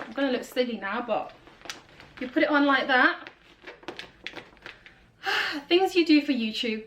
I'm gonna look silly now, but you put it on like that. Things you do for YouTube.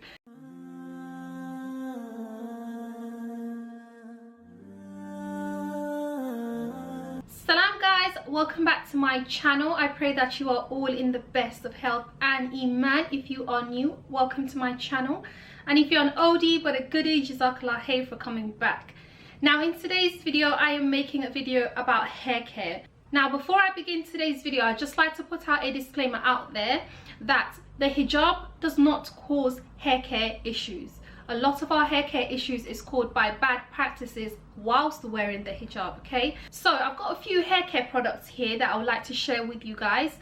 Salam guys, welcome back to my channel. I pray that you are all in the best of health and iman. If you are new, welcome to my channel, and if you're an oldie but a goodie, jazakallah khair for coming back. Now in today's video I am making a video about hair care. Now before I begin today's video, I'd just like to put out a disclaimer out there that the hijab does not cause hair care issues. A lot of our hair care issues is caused by bad practices whilst wearing the hijab, okay? So I've got a few hair care products here that I would like to share with you guys,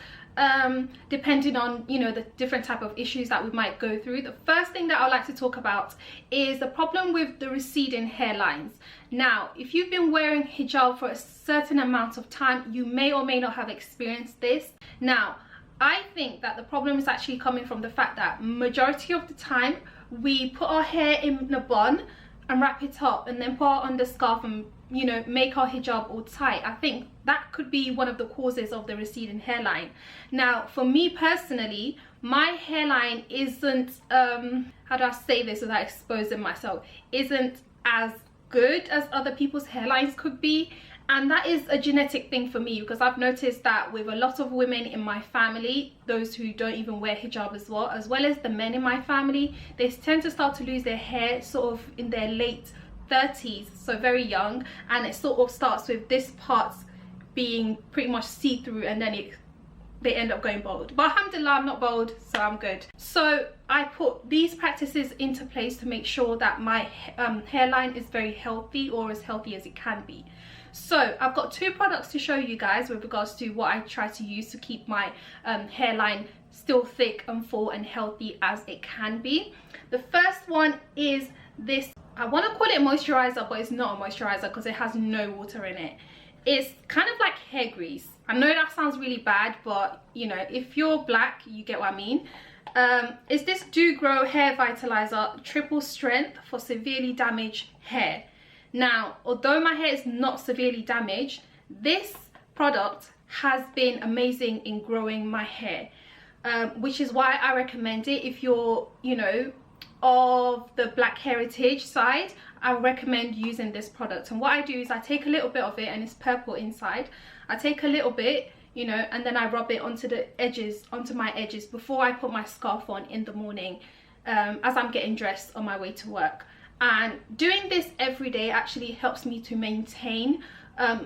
depending on, you know, the different type of issues that we might go through. The first thing that I'd like to talk about is the problem with the receding hairlines. Now, if you've been wearing hijab for a certain amount of time, you may or may not have experienced this. Now, I think that the problem is actually coming from the fact that majority of the time we put our hair in a bun and wrap it up and then put it on the scarf and, you know, make our hijab all tight. I think that could be one of the causes of the receding hairline. Now for me personally, my hairline isn't how do I say this without exposing myself, isn't as good as other people's hairlines could be. And that is a genetic thing for me, because I've noticed that with a lot of women in my family, those who don't even wear hijab as well as the men in my family, they tend to start to lose their hair sort of in their late 30s, so very young, and it sort of starts with this part being pretty much see-through, and then they end up going bald. But alhamdulillah, I'm not bald, so I'm good. So I put these practices into place to make sure that my hairline is very healthy, or as healthy as it can be. So I've got two products to show you guys with regards to what I try to use to keep my hairline still thick and full and healthy as it can be. The first one is this, I want to call it a moisturizer, but it's not a moisturizer because it has no water in it. It's kind of like hair grease. I know that sounds really bad, but you know, if you're black, you get what I mean. It's this Do Grow Hair Vitalizer Triple Strength for severely damaged hair. Now, although my hair is not severely damaged, this product has been amazing in growing my hair, which is why I recommend it. If you're, you know, of the black heritage side, I recommend using this product. And what I do is I take a little bit of it, and it's purple inside. I take a little bit, you know, and then I rub it onto the edges, onto my edges, before I put my scarf on in the morning, as I'm getting dressed on my way to work. And doing this every day actually helps me to maintain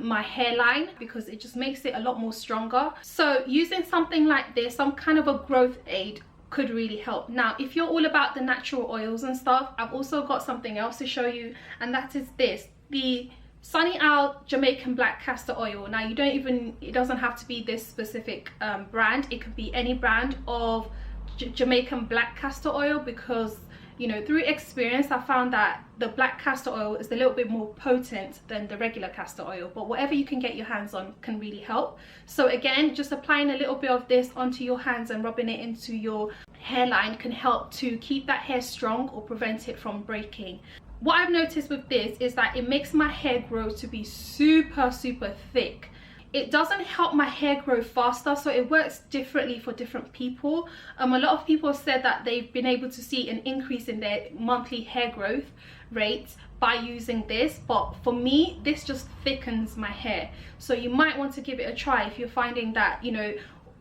my hairline, because it just makes it a lot more stronger. So using something like this, some kind of a growth aid, could really help. Now if you're all about the natural oils and stuff, I've also got something else to show you, and that is this, the Sunny Owl Jamaican Black Castor Oil. Now you don't even, it doesn't have to be this specific brand, it could be any brand of Jamaican Black Castor Oil, because you know, through experience I found that the black castor oil is a little bit more potent than the regular castor oil, but whatever you can get your hands on can really help. So again, just applying a little bit of this onto your hands and rubbing it into your hairline can help to keep that hair strong or prevent it from breaking. What I've noticed with this is that it makes my hair grow to be super thick. It doesn't help my hair grow faster, so it works differently for different people. A lot of people have said that they've been able to see an increase in their monthly hair growth rates by using this, but for me this just thickens my hair. So you might want to give it a try if you're finding that, you know,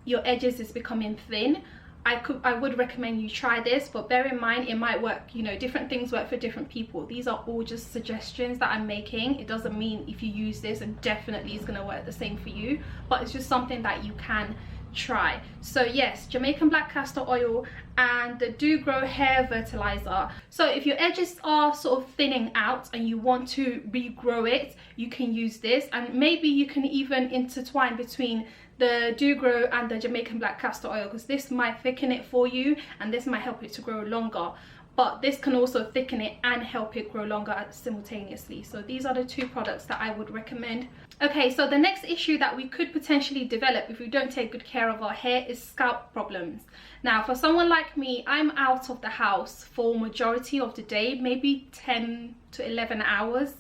your edges is becoming thin. I would recommend you try this, but bear in mind it might work, you know, different things work for different people. These are all just suggestions that I'm making. It doesn't mean if you use this and definitely it's going to work the same for you, but it's just something that you can try. So yes, Jamaican Black Castor Oil and the Do Grow Hair Fertilizer. So if your edges are sort of thinning out and you want to regrow it, you can use this, and maybe you can even intertwine between the Do Grow and the Jamaican Black Castor Oil, because this might thicken it for you and this might help it to grow longer. But this can also thicken it and help it grow longer simultaneously. So these are the two products that I would recommend. Okay, so the next issue that we could potentially develop if we don't take good care of our hair is scalp problems. Now for someone like me, I'm out of the house for majority of the day, maybe 10 to 11 hours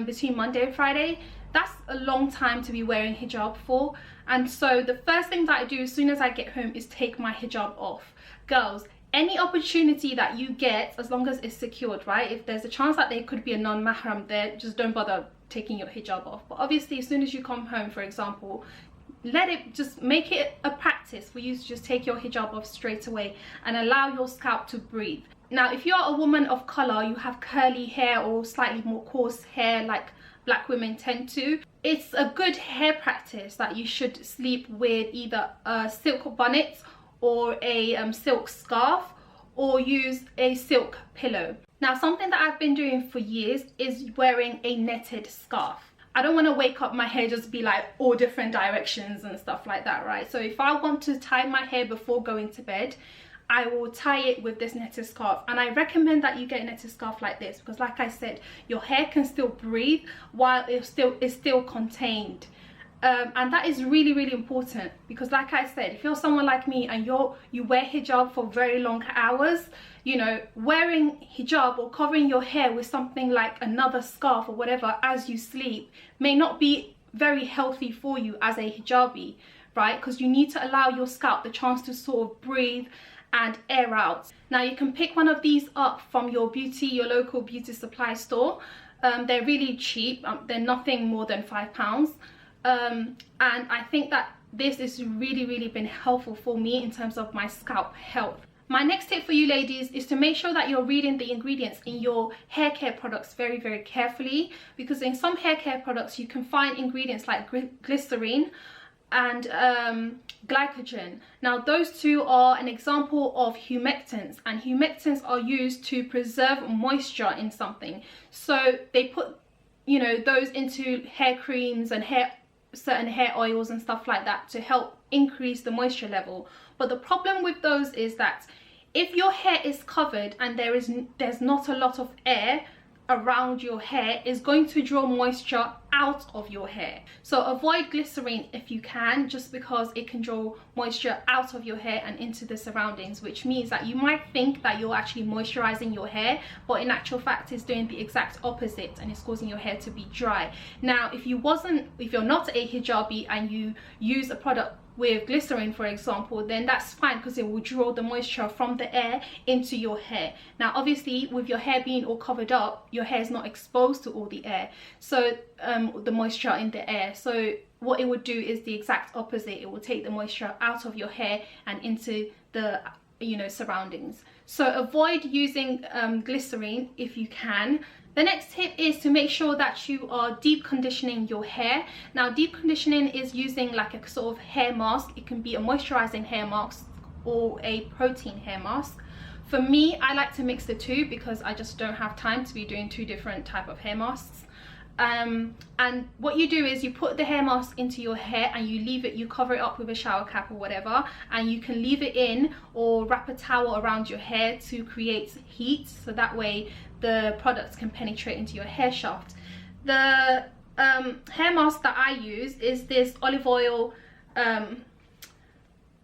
between Monday and Friday. that's a long time to be wearing hijab for. And so the first thing that I do as soon as I get home is take my hijab off. Girls, any opportunity that you get, as long as it's secured, right? If there's a chance that there could be a non-mahram there, just don't bother taking your hijab off. But obviously as soon as you come home, for example, just make it a practice for you to just take your hijab off straight away and allow your scalp to breathe. Now, if you're a woman of color, you have curly hair or slightly more coarse hair like black women tend to, it's a good hair practice that you should sleep with either a silk bonnet or a silk scarf, or use a silk pillow. Now, something that I've been doing for years is wearing a netted scarf. I don't want to wake up my hair just be like all different directions and stuff like that, right? So if I want to tie my hair before going to bed, I will tie it with this netted scarf. And I recommend that you get a netted scarf like this, because like I said, your hair can still breathe while it's still contained. And that is really, really important, because like I said, if you're someone like me and you wear hijab for very long hours, you know, wearing hijab or covering your hair with something like another scarf or whatever as you sleep may not be very healthy for you as a hijabi, right? Because you need to allow your scalp the chance to sort of breathe and air out. Now, you can pick one of these up from your local beauty supply store. They're really cheap. They're nothing more than £5. And I think that this has really been helpful for me in terms of my scalp health. My next tip for you ladies is to make sure that you're reading the ingredients in your hair care products very carefully, because in some hair care products you can find ingredients like glycerine and glycogen. Now, those two are an example of humectants, and humectants are used to preserve moisture in something. So they put, you know, those into hair creams and certain hair oils and stuff like that to help increase the moisture level. But the problem with those is that if your hair is covered and there's not a lot of air around your hair, is going to draw moisture out of your hair. So avoid glycerine if you can, just because it can draw moisture out of your hair and into the surroundings, which means that you might think that you're actually moisturizing your hair, but in actual fact it's doing the exact opposite and it's causing your hair to be dry. Now, if you're not a hijabi and you use a product with glycerin, for example, then that's fine, because it will draw the moisture from the air into your hair. Now, obviously, with your hair being all covered up, your hair is not exposed to all the air, so the moisture in the air. So what it would do is the exact opposite. It will take the moisture out of your hair and into the surroundings. So avoid using glycerine if you can. The next tip is to make sure that you are deep conditioning your hair. Now, deep conditioning is using like a sort of hair mask. It can be a moisturizing hair mask or a protein hair mask. For me, I like to mix the two because I just don't have time to be doing two different type of hair masks. And what you do is you put the hair mask into your hair and you cover it up with a shower cap or whatever, and you can leave it in or wrap a towel around your hair to create heat, so that way the products can penetrate into your hair shaft. The hair mask that I use is this olive oil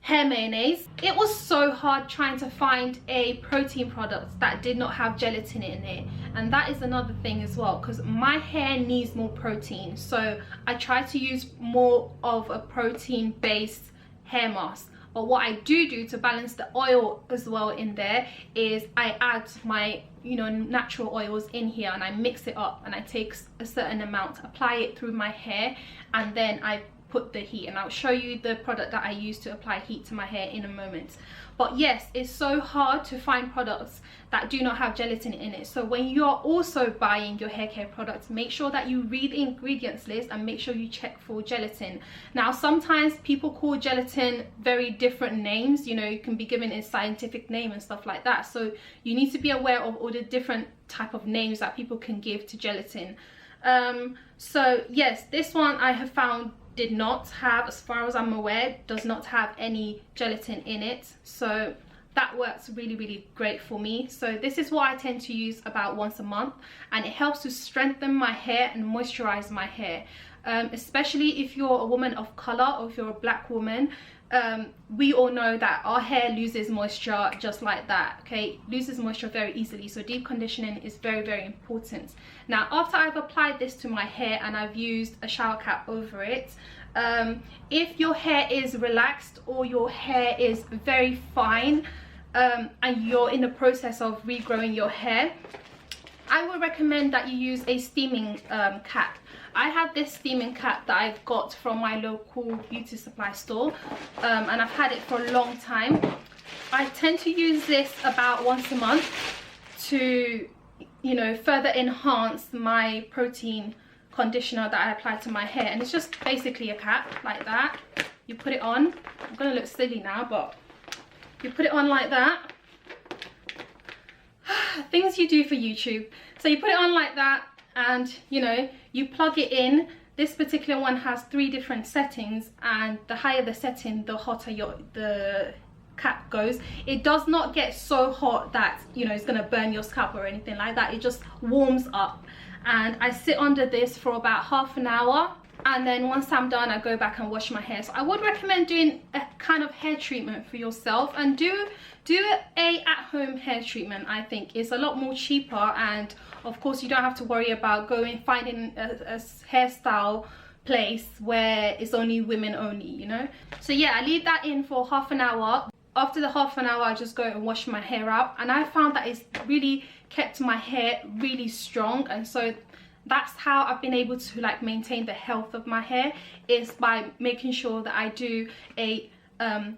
hair mayonnaise. It was so hard trying to find a protein product that did not have gelatin in it, and that is another thing as well, because my hair needs more protein, so I try to use more of a protein based hair mask. But what I do to balance the oil as well in there is I add my natural oils in here, and I mix it up, and I take a certain amount, apply it through my hair, and then I put the heat, and I'll show you the product that I use to apply heat to my hair in a moment. But yes, it's so hard to find products that do not have gelatin in it. So when you are also buying your hair care products, make sure that you read the ingredients list and make sure you check for gelatin. Now, sometimes people call gelatin very different names, you can be given a scientific name and stuff like that, so you need to be aware of all the different type of names that people can give to gelatin. So yes, this one I have found did not have, as far as I'm aware, does not have any gelatin in it, so that works really great for me. So this is what I tend to use about once a month, and it helps to strengthen my hair and moisturize my hair. especially if you're a woman of color or if you're a black woman. We all know that our hair loses moisture just like that, okay? Loses moisture very easily, so deep conditioning is very important. Now, after I've applied this to my hair and I've used a shower cap over it, if your hair is relaxed or your hair is very fine, and you're in the process of regrowing your hair, I would recommend that you use a steaming cap. I have this steaming cap that I've got from my local beauty supply store, and I've had it for a long time. I tend to use this about once a month to, you know, further enhance my protein conditioner that I apply to my hair. And it's just basically a cap like that. You put it on. I'm gonna look silly now, but you put it on like that. Things you do for YouTube. So you put it on like that, and you know, you plug it in. This particular one has 3 different settings, and the higher the setting, the hotter the cap goes. It does not get so hot that, you know, it's gonna burn your scalp or anything like that. It just warms up, and I sit under this for about half an hour, and then once I'm done, I go back and wash my hair. So I would recommend doing a kind of hair treatment for yourself, and do a at-home hair treatment. I think it's a lot more cheaper, and of course you don't have to worry about finding a hairstyle place where it's only women only, you know. So yeah, I leave that in for half an hour. After the half an hour, I just go and wash my hair out, and I found that it's really kept my hair really strong. And so that's how I've been able to like maintain the health of my hair, is by making sure that I do a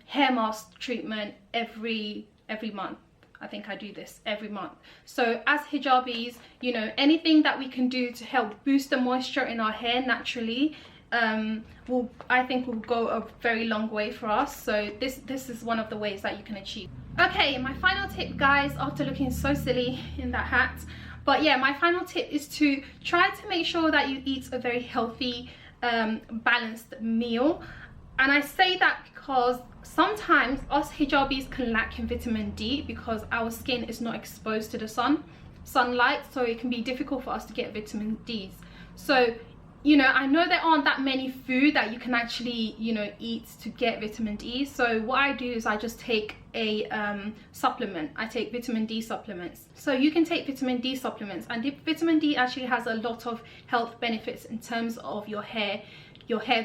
hair mask treatment every month. I think I do this every month. So as hijabis, you know, anything that we can do to help boost the moisture in our hair naturally, I think will go a very long way for us. So this is one of the ways that you can achieve. Okay, my final tip, guys, after looking so silly in that hat, but yeah, my final tip is to try to make sure that you eat a very healthy, balanced meal. And I say that because sometimes us hijabis can lack in vitamin D because our skin is not exposed to the sunlight, so it can be difficult for us to get vitamin D's. So, you know, I know there aren't that many food that you can actually, you know, eat to get vitamin D. So what I do is I just take a supplement. I take vitamin D supplements. So you can take vitamin D supplements, and vitamin D actually has a lot of health benefits in terms of your hair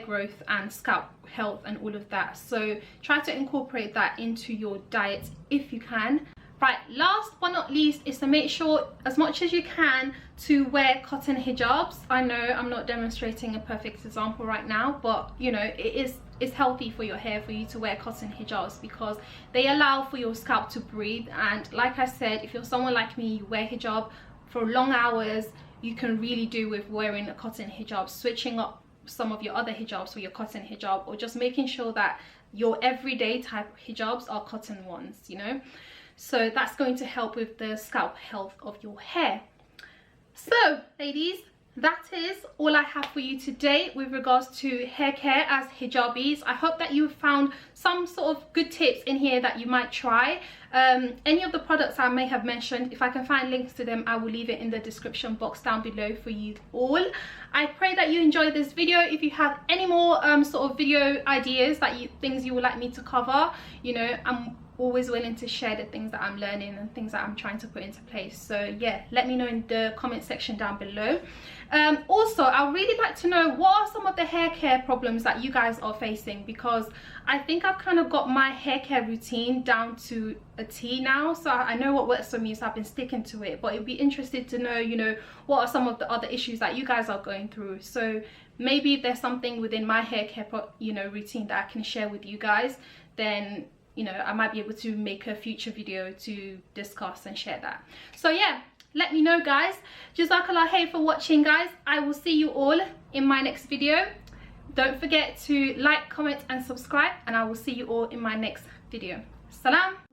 growth and scalp health and all of that. So try to incorporate that into your diet if you can. Right, last but not least is to make sure as much as you can to wear cotton hijabs. I know I'm not demonstrating a perfect example right now, but you know, it's healthy for your hair for you to wear cotton hijabs because they allow for your scalp to breathe. And like I said, if you're someone like me, you wear hijab for long hours, you can really do with wearing a cotton hijab, switching up some of your other hijabs for your cotton hijab, or just making sure that your everyday type hijabs are cotton ones, you know. So that's going to help with the scalp health of your hair. So ladies, that is all I have for you today with regards to hair care as hijabis. I hope that you found some sort of good tips in here that you might try. Any of the products I may have mentioned, if I can find links to them, I will leave it in the description box down below for you all. I pray that you enjoyed this video. If you have any more sort of video ideas things you would like me to cover, you know, I'm always willing to share the things that I'm learning and things that I'm trying to put into place. So yeah, let me know in the comment section down below. Also, I really like to know what are some of the hair care problems that you guys are facing, because I think I've kind of got my hair care routine down to a T now. So I know what works for me, so I've been sticking to it, but it'd be interested to know, you know, what are some of the other issues that you guys are going through. So maybe if there's something within my hair care routine that I can share with you guys, then you know, I might be able to make a future video to discuss and share that. So yeah, let me know, guys. Jazakallah khair for watching, guys. I will see you all in my next video. Don't forget to like, comment and subscribe, and I will see you all in my next video. Salam.